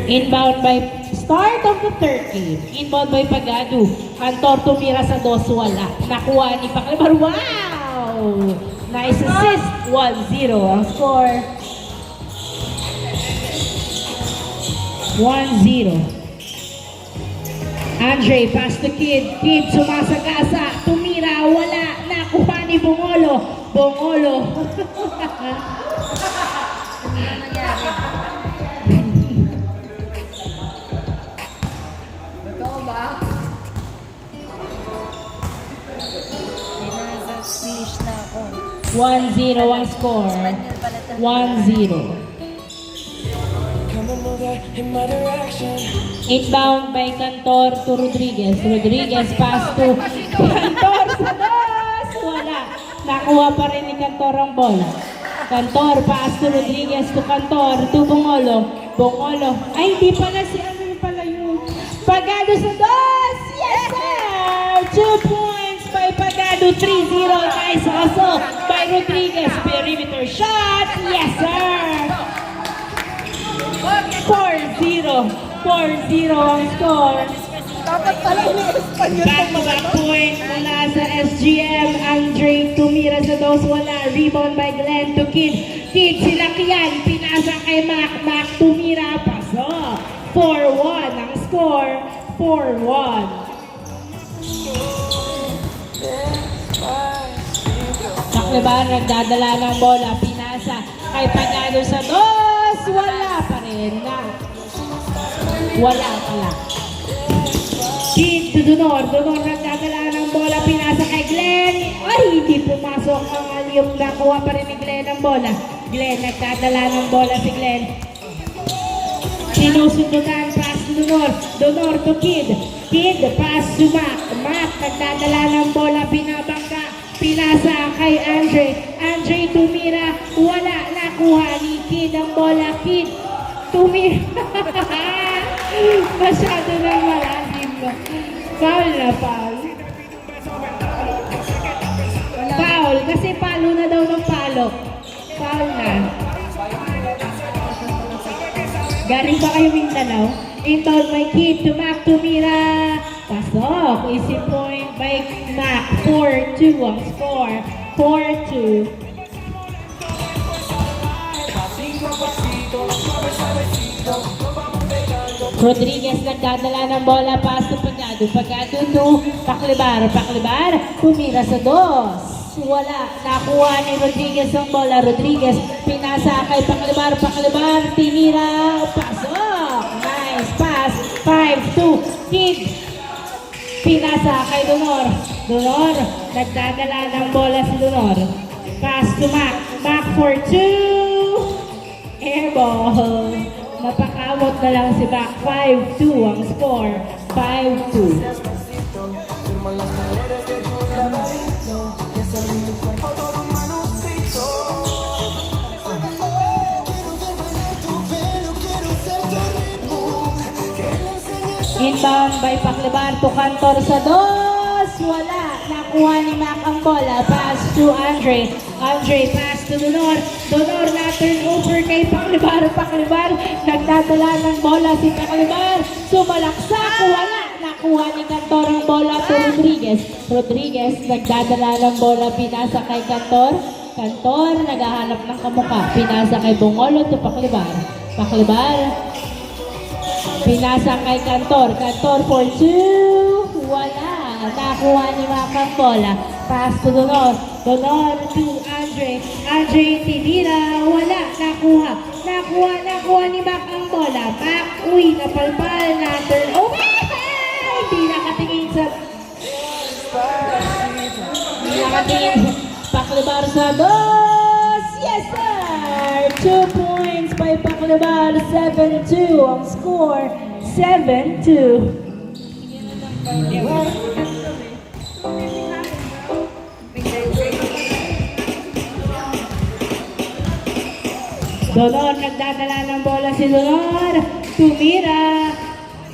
Inbound by start of the third game. Inbound by Pagado. Kantor tumira sa dos, wala. Nakuha ni Paclibar. Wow! Nice assist. 1-0 ang score. 1-0. Andre, pass to Kid. Kid sumasagasa. Tumira, wala. Nakuha ni Bongolo. Bongolo. Totoo ba? Finish na ako. 1-0 ang score. 1-0. Inbound by Cantor to Rodriguez. Rodriguez pass to Cantor sa dos. Wala. Nakuha pa rin ni Cantor ang bola. Cantor pass to Rodriguez to Cantor to Bongolo. Bongolo. Ay, di pala si ano yung pala yun. Pagado sa dos. Yes, sir! 2 points by Pagado. 3-0. Nice hustle by Rodriguez. Perimeter shot. Yes, sir! 4-0. 4-0 ang score. Dapat pala ini-Espanyol Back-to-back point mula sa SGM. Andre tumira sa dos, wala. Rebound by Glenn to Kid. Kid sinakyan. Pinasa kay Mac. Mac tumira. Paso. 4-1 ang score. 4-1. Paclibar nagdadala ng bola. Pinasa kay Pagado sa dos. Wala pa rin. Wala pala. Kid to Donor. Donor nagdadala ng bola. Pinasa kay Glenn. Ay, hindi pumasok ang aliyong. Nakuha pa rin ni Glenn ang bola. Glenn nagdadala ng bola si Glenn. Sinusundutan. Pass to Donor. Donor to Kid. Kid pass to Mac. Mac nagdadala ng bola. Pinabangga. Pinasa kay Andre. Andre tumira. Wala. Nakuha ni Kid ang bola. Kid tumira. Masyado na malalim. Foul na foul. Foul. Kasi palo na daw ng palo. Foul na. Galing pa kayo Mindanao? Inbound by Kid to Mac tumira. Pasok. Easy point by Mac. 4-2 ang score. 4-2. Rodriguez nagdadala ng bola. Pass to Pagado. Pagado to Paclibar. Paclibar tumira sa dos. Wala. Nakuha ni Rodriguez ang bola. Rodriguez pinasa kay Paclibar. Paclibar tinira. Pasok. Nice pass. 5-2. Kid pinasa kay Donor. Donor nagdadala ng bola si Donor. Pass to Mac. Mac for 2. Airball. Napakamot na lang si Mac. 5-2 ang score. 5-2. Inbound by Paclibar to Cantor sa dos. Wala. Nakuha ni Mac ang bola. Pass to Andre. Andre pass to Donor. Donor na turnover kay Paclibar. Paclibar nagdadala ng bola si Paclibar. Sumalaksak. Wala. Nakuha ni Cantor ang bola to Rodriguez. Rodriguez nagdadala ng bola. Pinasa kay Cantor. Cantor naghahanap ng kamuka. Pinasa kay Bongolo to Paclibar. Paclibar pinasa kay Cantor. Cantor for 2. Wala. Nakuha ni Mac ang bola. Pass to Donor. Donor to Andre. Andre tinira. Wala. Nakuha. Nakuha ni Mac ang bola. Mac. Uy, napalpal na. Turn over. Hindi nakatingin sa... Hindi nakatingin sa... Paclibar sa dos. Yes, sir. 2 points by Paclibar. 7-2 ang score. 7-2. Donor, nagdadala ng bola si Donor. Tumira.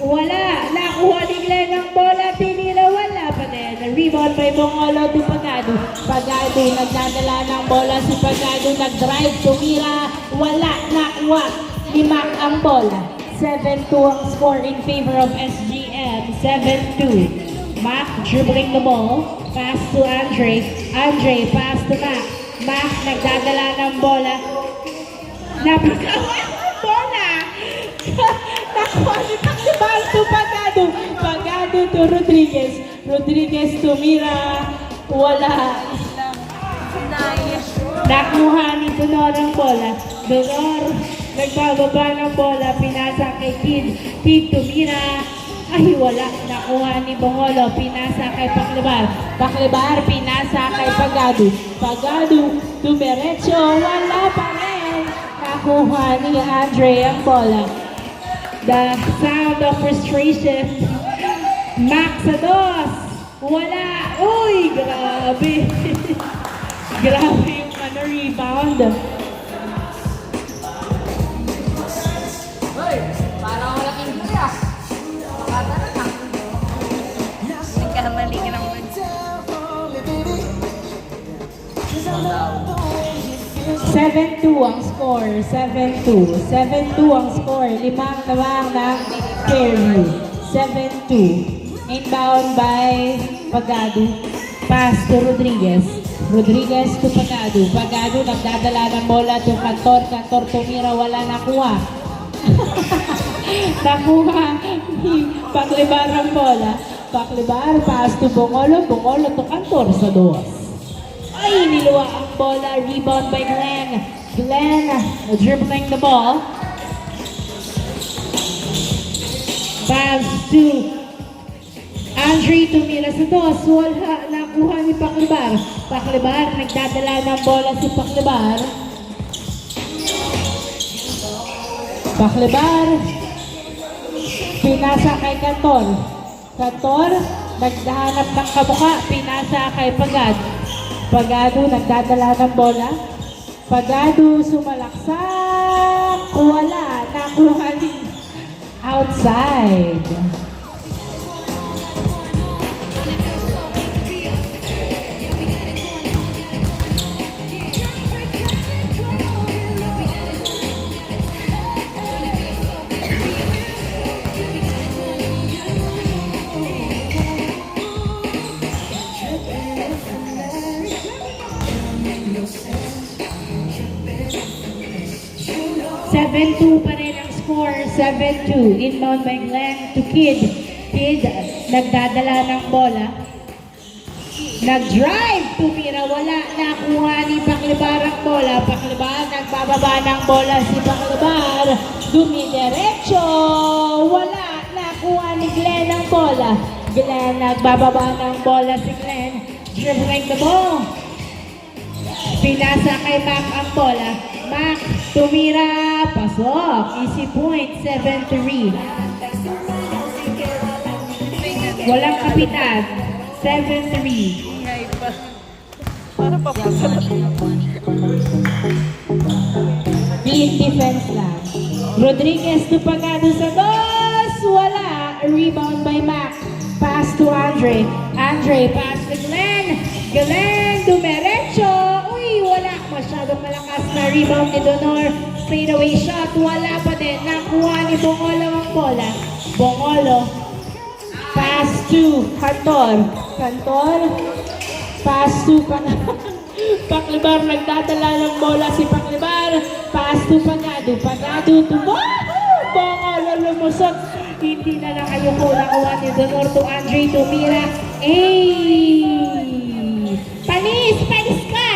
Wala. Nakuha ni Glenn ang bola. Tinira. Wala pa din. Rebound by Bongolo to Pagado. Pagado. Nagdadala ng bola si Pagado. Nag-drive. Tumira. Wala. Nakuha ni Mac ang bola. 7-2 ang score in favor of SGM. 7-2. Mac dribbling the ball. Pass to Andre. Andre, pass to Mac. Mac nagdadala ng bola. Napakawa ng bola! Nakuha ni Paclibal to Pagado. Pagado to Rodriguez. Rodriguez to Mira. Wala. Nakuha ni Donor ang bola. Donor, nagbababa ng bola. Pinasa kay Kid. Kid to Mira. Ay, wala. Nakuha ni Bongolo. Pinasa kay Paclibar. Paclibar, pinasa kay Pagado. Pagado, dumiretso. Wala pa rin. Nakuha ni Andre ang bola. The sound of frustration. Max sa dos. Wala. Uy, grabe. Grabe yung rebound. Parang walang injury ah. Makata na lang. Hindi ka naman ligin ng words. 7-2 ang score. 7-2. 7-2 ang score. Limang lamang ng Fairview. 7-2. Inbound by Pagado. Pass to Rodriguez. Rodriguez to Pagado. Pagado nagdadala ng bola to Cantor. Cantor tumira. Wala nakuha. Nakuha ni Paclibar ang bola. Paclibar. Pass to Bongolo. Bongolo to Cantor sa dos. Ay, niluwa ang bola. Rebound by Glenn. Glenn dribbling the ball. Pass to Andre tumira sa dos. Wala. Nakuha ni Paclibar. Paclibar. Nagdadala ng bola si Paclibar. Paclibar. Pinasa kay Cantor. Cantor. Nagdahanap ng kabuka. Pinasa kay Pagado. Pagado nagdadala ng bola. Pagado sumalaksak. Wala. Nakuha ni outside. Seven-2 pa rin ang score. 7-2. Inbound by Glenn to Kid. Kid nagdadala ng bola. Nag-drive. Tumira. Wala. Nakuha ni Paclibar ang bola. Paclibar. Nagbababa ng bola si Paclibar. Dumidiretso. Wala. Nakuha ni Glenn ang bola. Glenn. Nagbababa ng bola si Glenn. Dribbling the ball. Pinasa kay Mac ang bola. Mac, tumira, pasok. Easy point, 7-3. Walang kapitan, 7-3. Para papunta na. Clean defense lang. Rodriguez to Pagado sa dos. Wala. Rebound by Mac. Pass to Andre. Andre, pass to Glenn. Glenn, dumiretso. Uy, wala. Masyadong malakas na rebound ni Donor. Fadeaway shot. Wala pa din. Nakuha ni Bongolo ang bola. Bongolo. Pass to Cantor. Cantor. Pass to Paclibar. Nagdadala ng bola si Paclibar. Pass to Pagado. Pagado to Bongolo lumusot. Hindi na lang kayo ko nakuha ni Donor to Andre tumira. Panis! Panis ka!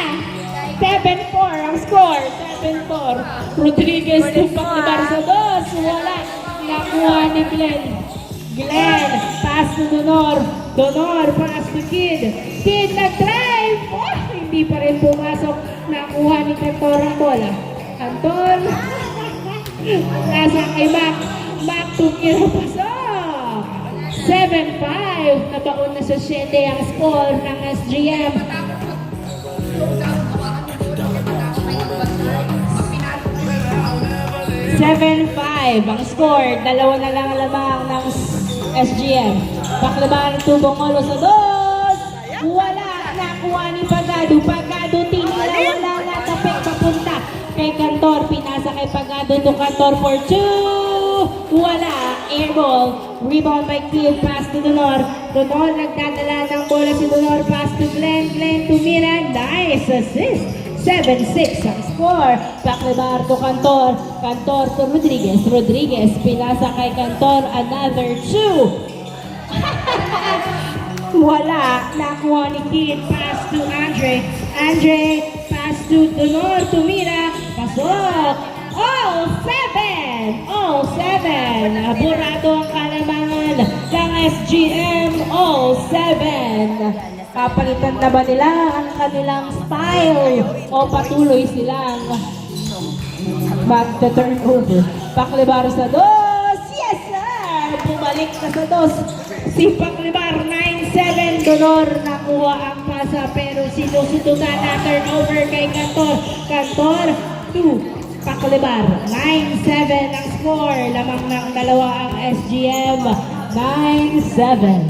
7-4 ang score. 7-4. Rodriguez to Paclibar sa dos. Wala. Nakuha ni Glenn. Glenn. Pass to Donor. Donor. Pass to Kid. Kid nag-drive. Oh, hindi pa rin pumasok. Nakuha ni Cantor ang bola. Cantor. Nasa kay Mac. Mac tumira pasok. 7-5. Nabaon na sa 7 ang score ng SGM. 7-5 ang score. Dalawa na lang lamang ng SGM. Paclibar to Bongolo sa dos. Wala. Nakuha ni Pagado. Pagado tinira. Wala. Natapik papunta kay Cantor. Pinasa kay Pagado to Cantor for 2. wala. Air ball. Rebound by Kid, pass to Donor. Donor nagdadala ng bola si Donor, pass to Glenn. Glenn tumira, nice assist. 7-6 ang score. Paklebar to Cantor. Cantor to Rodriguez. Rodriguez, pinasa kay Cantor, another 2. Wala. Nakuha ni Kid, pass to Andre. Andre, pass to Donor, tumira. Pasok. All 7! All 7! Burado ang kalamangan ng SGM. All 7! Papalitan na ba nila ang kanilang style? O patuloy silang magta-turnover? Paklebar sa dos! Yes, sir! Bumalik na sa dos. Si Paklebar, 9-7. Donor nakuha ang pasa pero sinusundutan na turnover kay Cantor. Cantor, 2. Paklebar, 9-7 ang score. Lamang ng dalawa ang SGM, 9-7.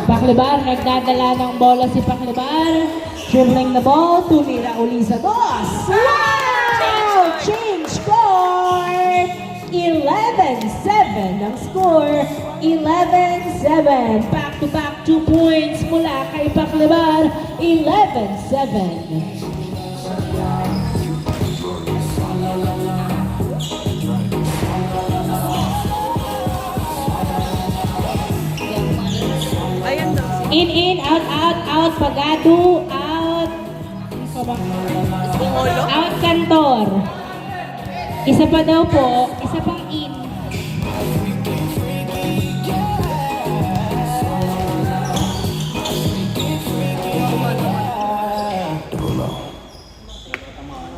Paklebar, nagdadala ng bola si Paklebar. Dribbling the ball, tumira uli sa dos. Wow! Change court! 11-7 ang score. 11-7. Back-to-back 2 points mula kay Paklebar. 11-7. Ayan daw. In, out, Pagado, out. Isa ba? Bumolo? Out, Cantor. Isa pa daw po, isa pang in.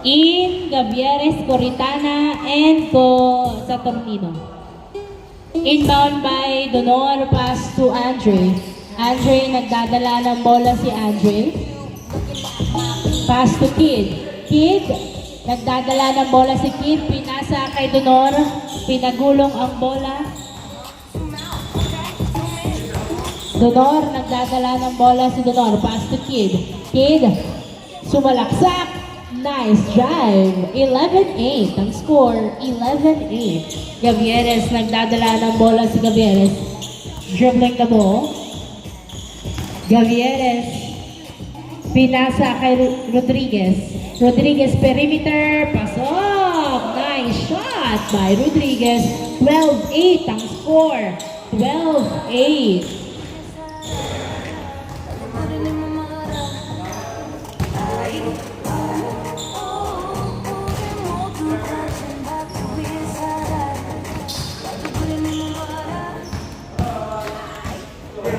In, Gavieres, Coritana, and Saturnino. Inbound by Donor, pass to Andre. Andre, nagdadala ng bola si Andre. Pass to Kid. Kid, nagdadala ng bola si Kid. Pinasa kay Donor. Pinagulong ang bola. Donor, nagdadala ng bola si Donor. Pass to Kid. Kid, sumalaksak. Nice drive. 11-8 ang score. 11-8. Gavieres, nagdadala ng bola si Gavieres. Dribbling the ball. Gavieres. Pinasa kay Rodriguez. Rodriguez perimeter. Pasok. Nice shot by Rodriguez. 12-8 ang score. 12-8.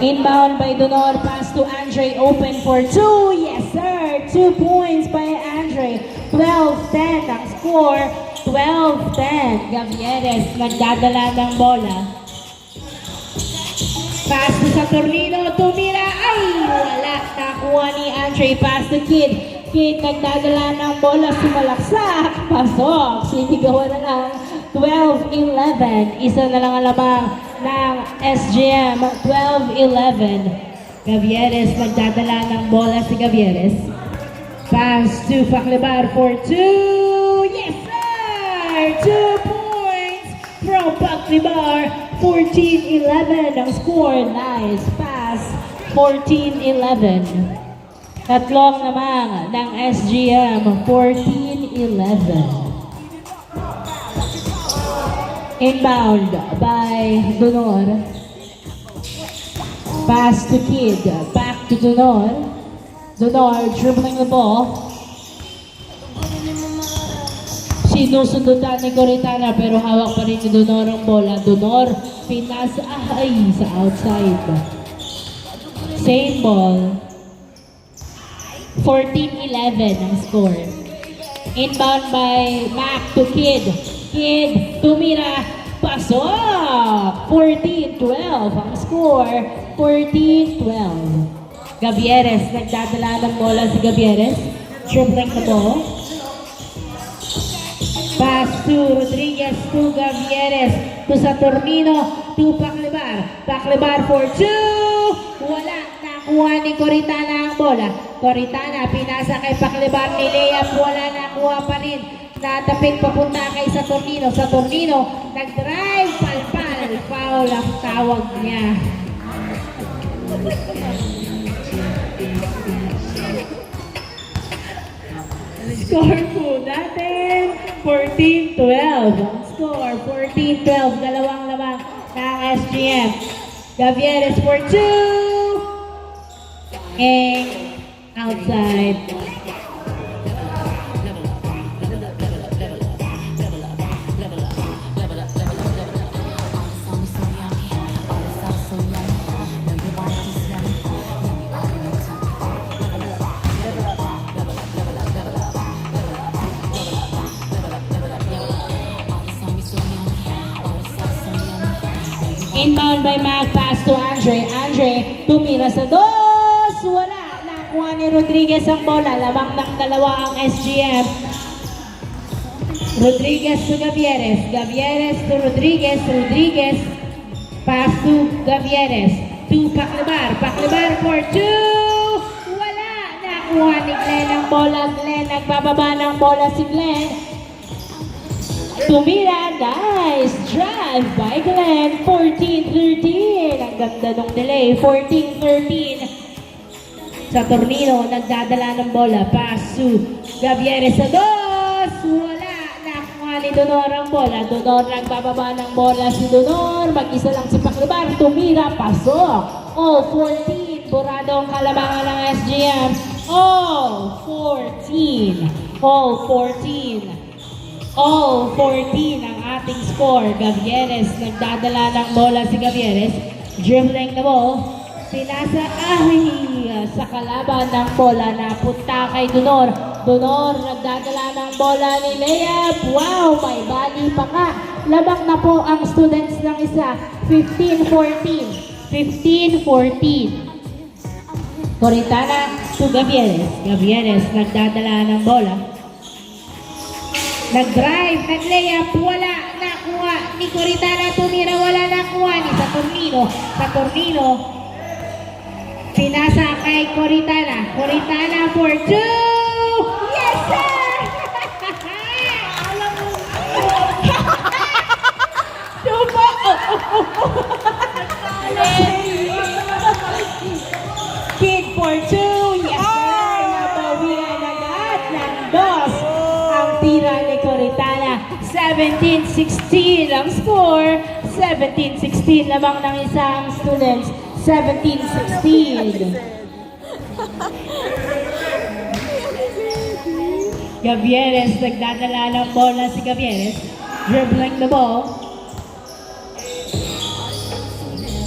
Inbound by Donor, pass to Andre, open for 2. Yes, sir. 2 points by Andre. 12-10 ang score. 12-10. Gavieres, nagdadala ng bola. Pass to Saturnino, tumira. Ay, wala. Nakuha ni Andre. Pass to Kid. Kid, nagdadala ng bola, sumalaksak. Pasok. Sinigawan na lang. 12-11. Isa na lang ang lamang ng SGM. 12-11. Gavieres, nagdadala ng bola si Gavieres. Pass to Paklebar for 2. Yes, sir! 2 points from Paklebar. 14-11 ang score. Nice pass. 14-11. Tatlong naman ng SGM. 14-11. Inbound by Donor. Pass to Kid. Back to Donor. Donor dribbling the ball. Sinusundutan ni Coritana pero hawak pa rin ni Donor ang bola. Donor pinasa sa outside. Same ball. 14-11 ang score. Inbound by Mac to Kid. Kid, tumira, pasok! 14-12 ang score. 14-12. Gavieres, nagdadala ng bola si Gavieres. Dribbling the ball. Pass to Rodriguez, to Gavieres, to Saturnino, to Paklebar. Paklebar for 2. Wala, nakuha ni Coritana ang bola. Coritana, pinasa kay Paclibar ni Leap, wala nakuha pa rin. Natapik papunta kay Saturnino. Saturnino, nag-drive, palpal, foul ang tawag niya. Score po natin, 14-12. Ang score, 14-12. Dalawang lamang ng SGM. Gavieres for 2. And outside. Inbound by Mag, pass to Andre. Andre, tumira sa dos. Wala. Nakuha ni Rodriguez ang bola. Lamang ng dalawa ang SGM. Rodriguez to Gavieres. Gavieres to Rodriguez. Rodriguez. Pass to Gavieres. To Paclibar. Paclibar for 2. Wala. Nakuha ni Glenn ang bola. Glenn, nagbababa ng bola si Glenn. Tumira, nice drive by Glenn, 14-13. Ang ganda ng delay, 14-13. Saturnino, nagdadala ng bola, pass to Gavieres sa dos. Wala, nakuha ni Donor ang bola. Donor, nagbababa ng bola si Donor. Mag-isa lang si Paclibar, tumira, pasok. All 14, burado ang kalabangan ng SGM. All 14, all 14. All 14 ang ating score. Gavieres, nagdadala ng bola si Gavieres. Dribbling the ball. Pinasa sa kalaban ng bola. Napunta kay Donor. Donor, nagdadala ng bola ni Leap. Wow, may bali pa ka. Labak na po ang students ng isa. 15-14. 15-14. Coritana to Gavieres. Gavieres, nagdadala ng bola. Nag-drive, nag-layup, wala nakuha ni Coritana, tumira, wala nakuha ni Saturnino. Saturnino, pinasa kay Coritana. Coritana for 2! Yes, sir! Alam mo. Tupo! Kid for 2! Yes, sir! Nabawian agad ng dos. Tira ni Coritana, 17-16 ang score, 17-16 lamang ng isang students, 17-16. Gavieres, nagdadala ng bola si Gavieres, dribbling the ball.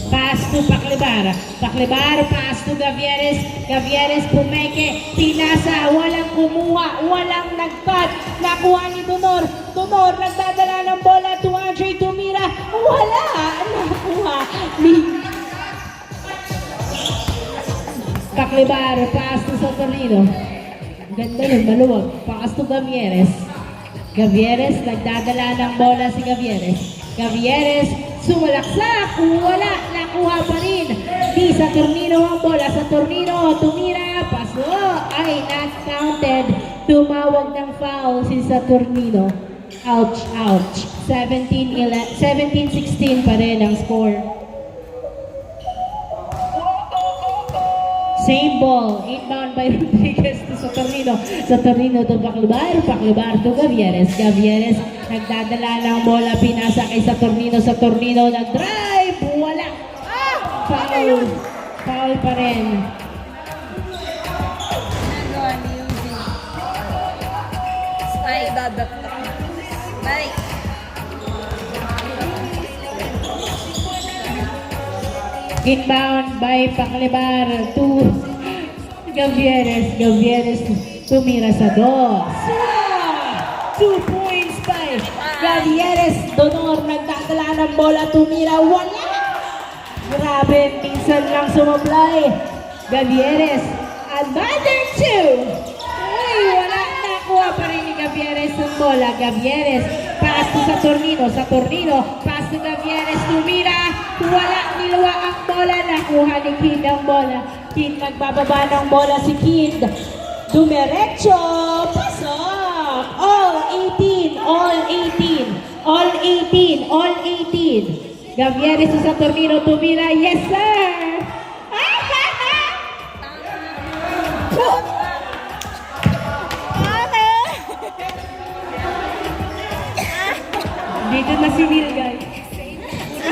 Pass to Paclibar. Paclibar, pass to Gavieres. Gavieres pumeke. Pinasa. Walang kumuha. Walang nag-cut. Nakuha ni Donor. Donor, nagdadala ng bola to Andre Tumira. Wala. Nakuha ni Paclibar. Pass to Saturnino. Ganda yun, maluwag. Pass to Gavieres. Gavieres, nagdadala ng bola si Gavieres. Gavieres, sumalaksak, wala, nakuha pa rin. Di Saturnino ang bola. Saturnino, tumira, paso, ay not counted. Tumawag ng foul si Saturnino. Ouch, ouch. 17-16 pa rin ang score. Same ball, inbound by Rodriguez to Saturnino. Saturnino to Paclibar, Paclibar to Gavieres. Gavieres, nagdadala ng bola, pinasa kay Saturnino. Saturnino, nag-drive, wala. Foul, foul pa rin. Nagawa ni Eugene. Spy, babakta. Spy. Inbound by Paclibar to Gavieres. Gavieres tumira sa dos. 2 points by Gavieres. Donor, nagdadala ng bola, tumira, wala. Grabe, minsan lang sumablay. Gavieres, another 2. Uy, wala, nakuha pa rin ni Gavieres ang bola. Gavieres, pass to Saturnino. Saturnino, pass to Gavieres, tumira, wala, niluwa ang bola, nakuha ni Kid ang bola. Kid nagbababa ng bola si Kid. Dumiretso. Pasok. All 18. All 18. All 18. All 18. Gavieres sa Saturnino. Tumira. Yes, sir. Dito na si Will, guys.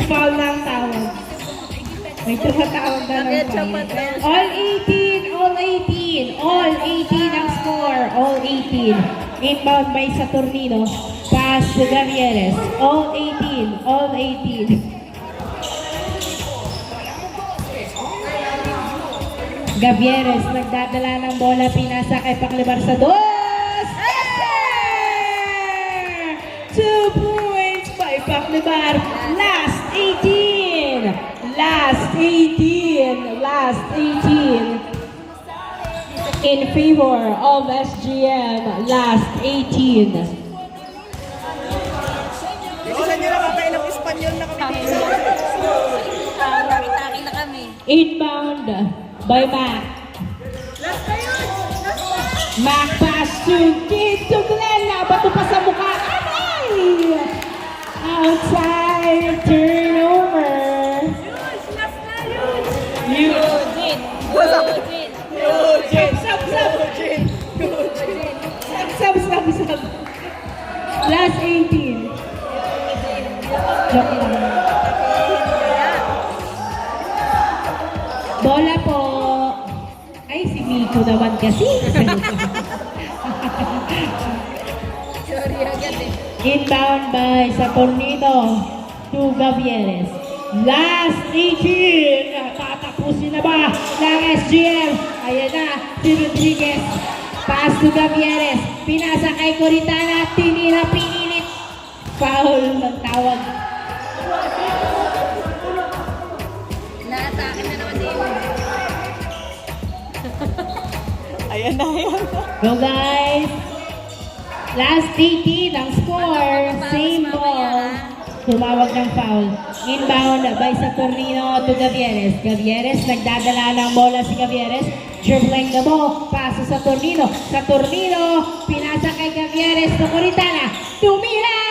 Foul na ang tawag. May tumatawag na ng foul. All 18, all 18, all 18 ang score. All 18. Inbound by Saturnino. Pass to Gavieres. All 18, all 18. Gavieres nagdadala ng bola. Pinasa kay Paklibar sa dos. Yes, sir! 2 points by Paklibar. Last 18. Last 18. Last 18. In favor of SGM. Last 18. Bilisan nyo na kayo ng Espanyol na kami dito. Taki-taki na kami. Inbound by Mac. Mac pass to Kid to Glenn. Nabato pa sa mukha. Aray! Outside turnover. Eugene! Eugene! Sub, sub, sub, sub, sub. Last 18. Joke lang. Bola po. Ay, si Miko naman kasi. Sorry agad eh. Inbound by Saturnino to Gavieres. Last 18. Tatapusin na ba ng SGM? Ayan na, si Rodriguez. Pass to Gavieres. Pinasa kay Coritana. Tinira, pinilit. Foul ng tawag. Naatake na naman si Eugene. Ayan na, ayan na. Go guys. Last 18 ang score. Same ball. Tumawag ng foul. Inbound by Saturnino to Gavieres. Gavieres, nagdadala ng bola si Gavieres. Dribbling the ball. Paso sa Saturnino. Saturnino, pinasa kay Gavieres to Coritana. Tumira!